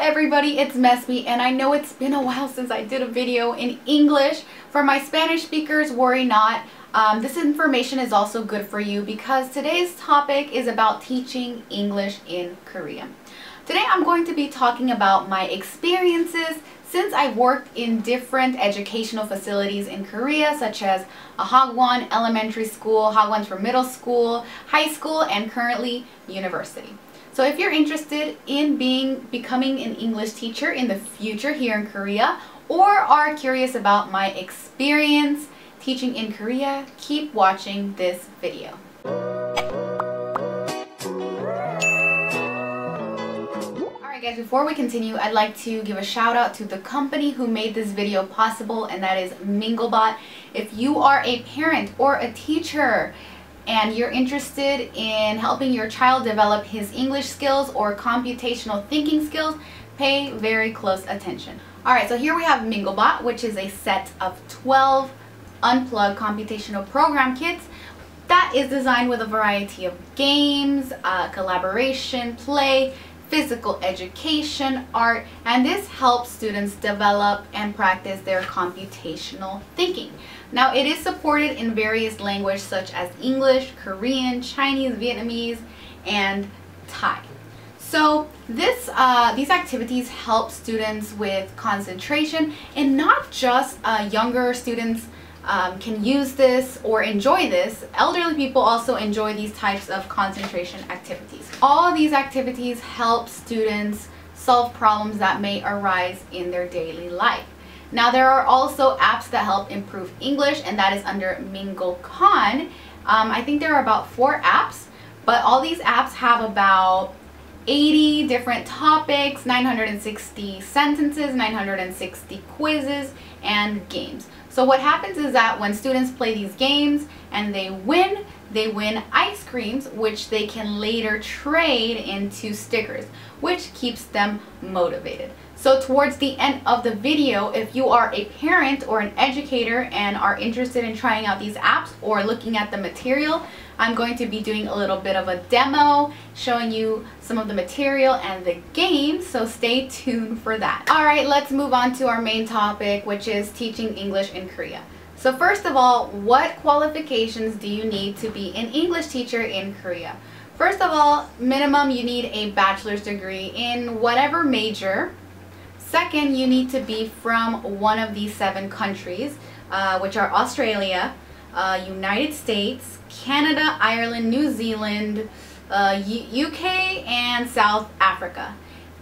everybody, it's Mesby, and I know it's been a while since I did a video in English. For my Spanish speakers, worry not. This information is also good for you because today's topic is about teaching English in Korea. Today I'm going to be talking about my experiences since I've worked in different educational facilities in Korea, such as a hagwon, elementary school, hagwons for middle school, high school, and currently university. So if you're interested in becoming an English teacher in the future here in Korea, or are curious about my experience teaching in Korea, keep watching this video. Alright guys, before we continue, I'd like to give a shout out to the company who made this video possible, and that is Minglebot. If you are a parent or a teacher and you're interested in helping your child develop his English skills or computational thinking skills, pay very close attention. Alright, so here we have Minglebot, which is a set of 12 unplugged computational program kits that is designed with a variety of games, collaboration, play, physical education, art, and this helps students develop and practice their computational thinking. Now, it is supported in various languages such as English, Korean, Chinese, Vietnamese, and Thai. So these activities help students with concentration, and not just younger students can use this or enjoy this. Elderly people also enjoy these types of concentration activities. All these activities help students solve problems that may arise in their daily life. Now, there are also apps that help improve English, and that is under Minglebot. I think there are about 4 apps, but all these apps have about 80 different topics, 960 sentences, 960 quizzes, and games. So what happens is that when students play these games and they win ice creams, which they can later trade into stickers, which keeps them motivated. So towards the end of the video, if you are a parent or an educator and are interested in trying out these apps or looking at the material, I'm going to be doing a little bit of a demo showing you some of the material and the games, so stay tuned for that. Alright, let's move on to our main topic, which is teaching English in Korea. So first of all, what qualifications do you need to be an English teacher in Korea? First of all, minimum you need a bachelor's degree in whatever major. Second, you need to be from one of these 7 countries, which are Australia, United States, Canada, Ireland, New Zealand, UK, and South Africa.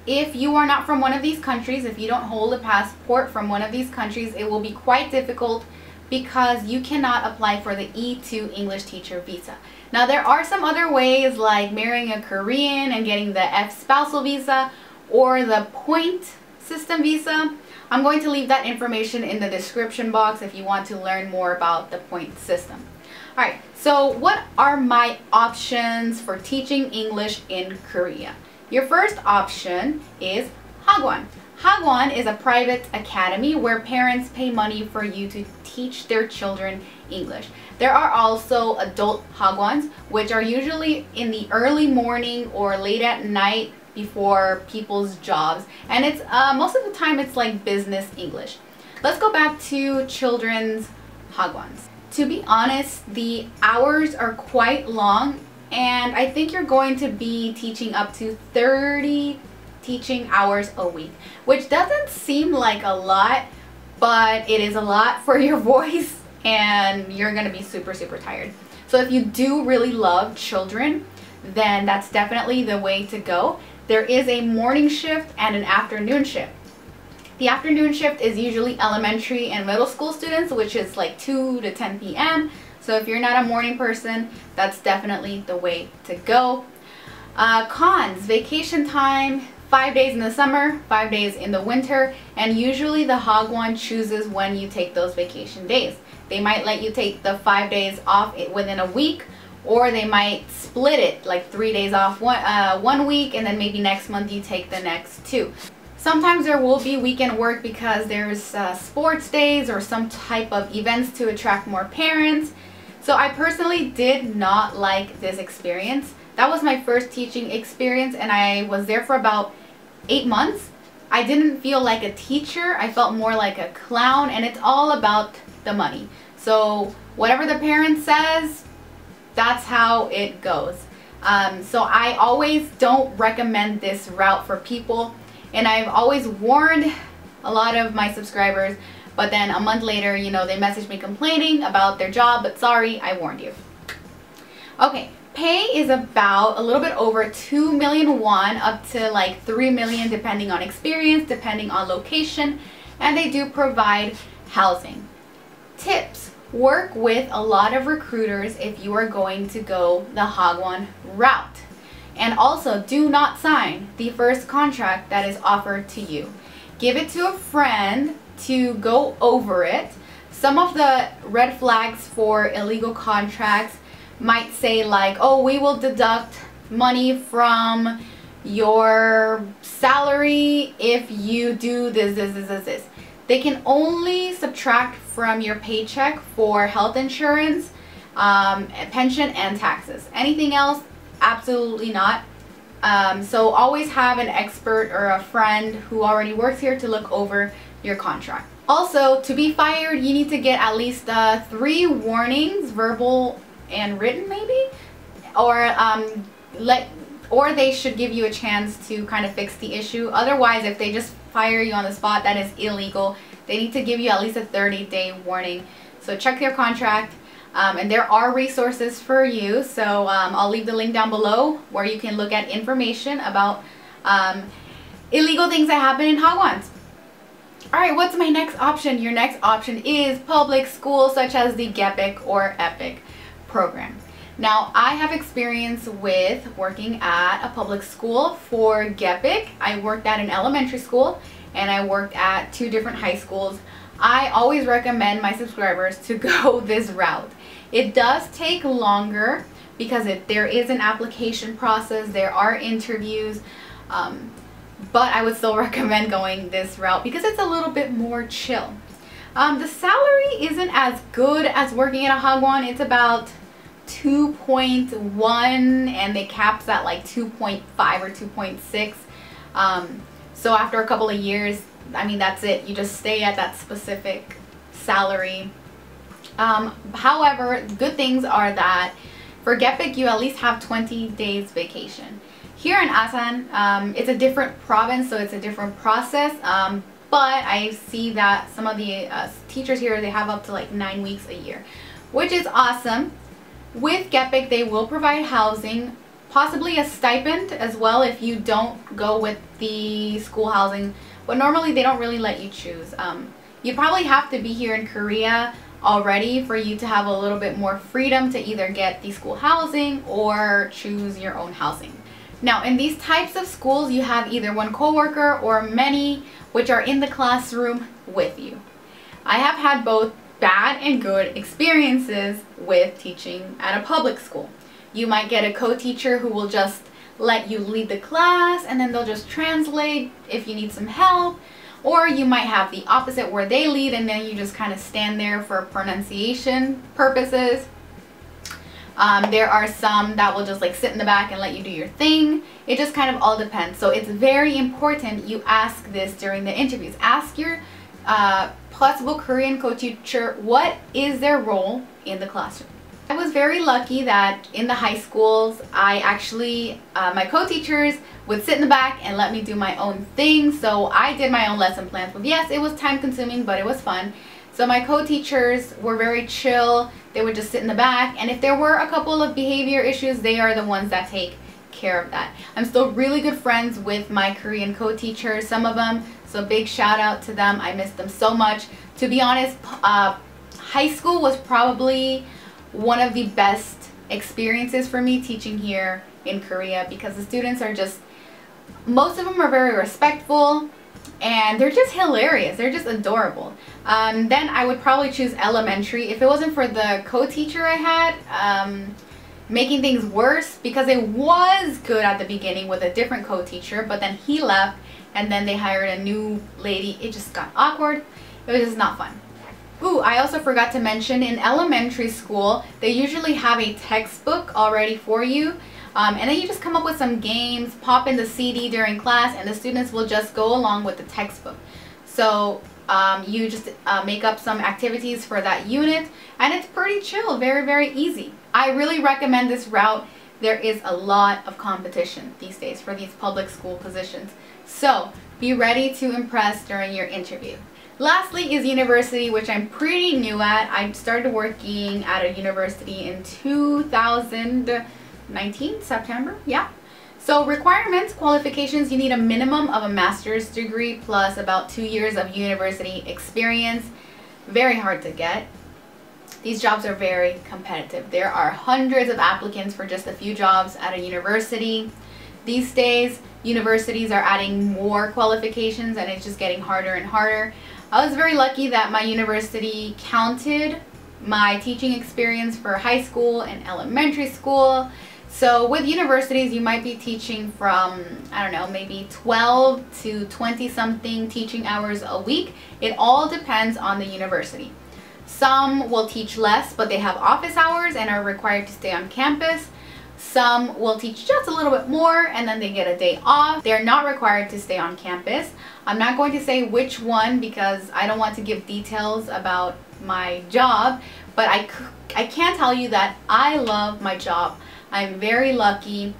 If you are not from one of these countries, if you don't hold a passport from one of these countries, it will be quite difficult because you cannot apply for the E2 English teacher visa. Now, there are some other ways like marrying a Korean and getting the F spousal visa or the point system visa. I'm going to leave that information in the description box if you want to learn more about the point system. Alright, so what are my options for teaching English in Korea? Your first option is hagwon. Hagwon is a private academy where parents pay money for you to teach their children English. There are also adult hagwons, which are usually in the early morning or late at night before people's jobs, and it's most of the time it's like business English. Let's go back to children's hagwons. To be honest, the hours are quite long, and I think you're going to be teaching up to 30 teaching hours a week, which doesn't seem like a lot, but it is a lot for your voice, and you're going to be super tired. So if you do really love children, then that's definitely the way to go. There is a morning shift and an afternoon shift. The afternoon shift is usually elementary and middle school students, which is like 2 to 10 p.m. So if you're not a morning person, that's definitely the way to go. Cons: vacation time, 5 days in the summer, 5 days in the winter, and usually the hagwon chooses when you take those vacation days. They might let you take the 5 days off within a week, or they might split it, like 3 days off one week, and then maybe next month you take the next 2. Sometimes there will be weekend work because there's sports days or some type of events to attract more parents. So I personally did not like this experience. That was my first teaching experience, and I was there for about 8 months. I didn't feel like a teacher. I felt more like a clown, and it's all about the money. So whatever the parent says, that's how it goes. So I always don't recommend this route for people, and I've always warned a lot of my subscribers, but then a month later, you know, they message me complaining about their job, but sorry, I warned you. Okay, pay is about a little bit over 2 million won, up to like 3 million depending on experience, depending on location, and they do provide housing. Tips: work with a lot of recruiters if you are going to go the Hagwon route. And also, do not sign the first contract that is offered to you. Give it to a friend to go over it. Some of the red flags for illegal contracts might say like, oh, we will deduct money from your salary if you do this. They can only subtract from your paycheck for health insurance, pension, and taxes. Anything else, absolutely not. So always have an expert or a friend who already works here to look over your contract. Also, to be fired, you need to get at least 3 warnings, verbal and written maybe, or they should give you a chance to kind of fix the issue. Otherwise, if they just fire you on the spot, that is illegal. They need to give you at least a 30-day warning. So check your contract, and there are resources for you. So I'll leave the link down below where you can look at information about illegal things that happen in Hagwon. Alright, what's my next option? Your next option is public school, such as the GEPIC or EPIC program. Now, I have experience with working at a public school for GEPIC. I worked at an elementary school, and I worked at 2 different high schools. I always recommend my subscribers to go this route. It does take longer because there is an application process, there are interviews, but I would still recommend going this route because it's a little bit more chill. The salary isn't as good as working at a Hagwon. It's about 2.1, and they caps at like 2.5 or 2.6. So after a couple of years, I mean, that's it. You just stay at that specific salary. However, good things are that for GEPIC, you at least have 20 days vacation. Here in Asan, it's a different province, so it's a different process. But I see that some of the teachers here, they have up to like 9 weeks a year, which is awesome. With GEPIC, they will provide housing, possibly a stipend as well if you don't go with the school housing, but normally they don't really let you choose. You probably have to be here in Korea already for you to have a little bit more freedom to either get the school housing or choose your own housing. Now, in these types of schools, you have either one coworker or many which are in the classroom with you. I have had both bad and good experiences with teaching at a public school. You might get a co-teacher who will just let you lead the class, and then they'll just translate if you need some help. Or you might have the opposite where they lead and then you just kind of stand there for pronunciation purposes. There are some that will just like sit in the back and let you do your thing. It just kind of all depends. So it's very important you ask this during the interviews. Ask your possible Korean co-teacher what is their role in the classroom. I was very lucky that in the high schools, I actually, my co-teachers would sit in the back and let me do my own thing. So I did my own lesson plans. But yes, it was time consuming, but it was fun. So my co-teachers were very chill. They would just sit in the back. And if there were a couple of behavior issues, they are the ones that take care of that. I'm still really good friends with my Korean co-teachers, some of them. So big shout out to them. I miss them so much. To be honest, high school was probably one of the best experiences for me teaching here in Korea because the students are just, most of them are very respectful and they're just hilarious. They're just adorable. Then I would probably choose elementary if it wasn't for the co-teacher I had, making things worse because it was good at the beginning with a different co-teacher, but then he left and then they hired a new lady. It just got awkward. It was just not fun. Ooh, I also forgot to mention in elementary school, they usually have a textbook already for you. And then you just come up with some games, pop in the CD during class, and the students will just go along with the textbook. So you just make up some activities for that unit, and it's pretty chill, very, very easy. I really recommend this route. There is a lot of competition these days for these public school positions. So be ready to impress during your interview. Lastly is university, which I'm pretty new at. I started working at a university in 2019, September, yeah. So requirements, qualifications, you need a minimum of a master's degree plus about 2 years of university experience. Very hard to get. These jobs are very competitive. There are hundreds of applicants for just a few jobs at a university. These days, universities are adding more qualifications and it's just getting harder and harder. I was very lucky that my university counted my teaching experience for high school and elementary school. So with universities, you might be teaching from, I don't know, maybe 12 to 20 something teaching hours a week. It all depends on the university. Some will teach less, but they have office hours and are required to stay on campus. Some will teach just a little bit more and then they get a day off. They're not required to stay on campus. I'm not going to say which one because I don't want to give details about my job, but I can tell you that I love my job. I'm very lucky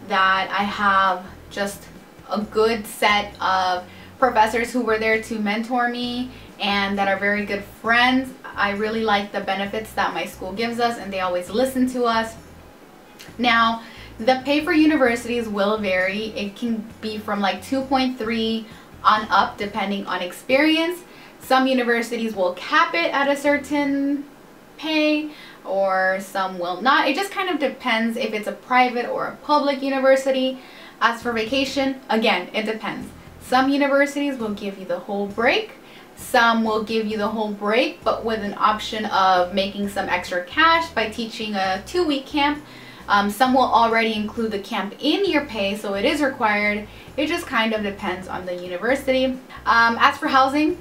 that I have just a good set of professors who were there to mentor me and that are very good friends. I really like the benefits that my school gives us and they always listen to us. Now, the pay for universities will vary. It can be from like 2.3 on up depending on experience. Some universities will cap it at a certain pay or some will not. It just kind of depends if it's a private or a public university. As for vacation, again, it depends. Some universities will give you the whole break. Some will give you the whole break but with an option of making some extra cash by teaching a 2-week camp. Some will already include the camp in your pay, so it is required. It just kind of depends on the university. As for housing,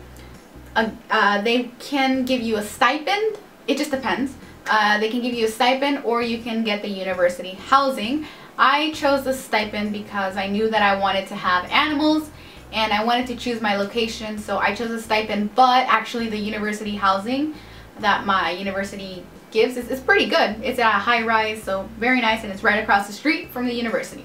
they can give you a stipend. It just depends. They can give you a stipend or you can get the university housing. I chose the stipend because I knew that I wanted to have animals and I wanted to choose my location, so I chose a stipend, but actually the university housing that my university gives is pretty good. It's at a high rise, so very nice, and it's right across the street from the university.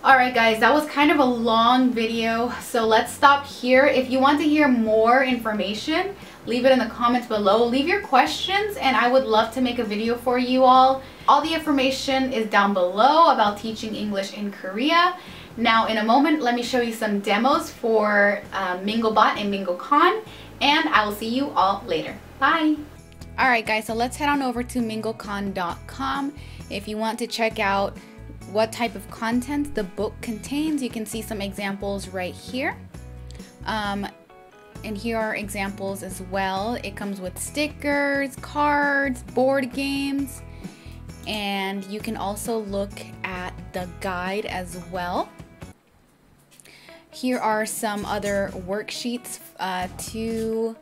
Alright guys, that was kind of a long video, so let's stop here. If you want to hear more information, leave it in the comments below. Leave your questions and I would love to make a video for you all. All the information is down below about teaching English in Korea. Now in a moment, let me show you some demos for Minglebot and MingleCon, and I will see you all later. Bye! Alright guys, so let's head on over to minglecon.com. If you want to check out what type of content the book contains, you can see some examples right here. And here are examples as well. It comes with stickers, cards, board games, and you can also look at the guide as well. Here are some other worksheets to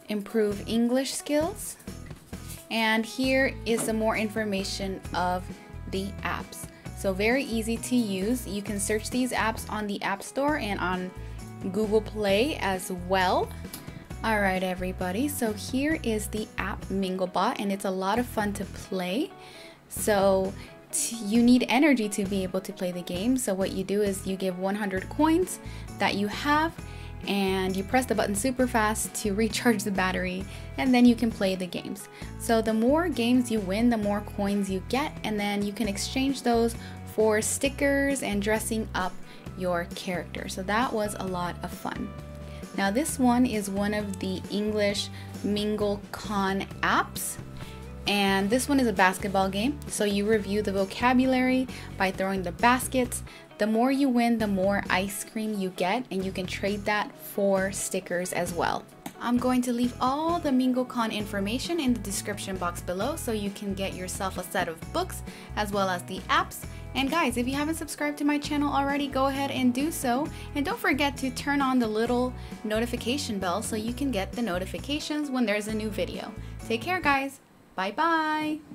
improve English skills. And here is some more information of the apps. So very easy to use. You can search these apps on the App Store and on Google Play as well. Alright everybody, so here is the app Minglebot and it's a lot of fun to play. So you need energy to be able to play the game. So what you do is you give 100 coins that you have and you press the button super fast to recharge the battery, and then you can play the games. So the more games you win, the more coins you get, and then you can exchange those for stickers and dressing up your character. So that was a lot of fun. Now this one is one of the English MingleCon apps, and this one is a basketball game. So you review the vocabulary by throwing the baskets. The more you win, the more ice cream you get, and you can trade that for stickers as well. I'm going to leave all the MingleCon information in the description box below so you can get yourself a set of books as well as the apps. And guys, if you haven't subscribed to my channel already, go ahead and do so. And don't forget to turn on the little notification bell so you can get the notifications when there's a new video. Take care guys. Bye bye.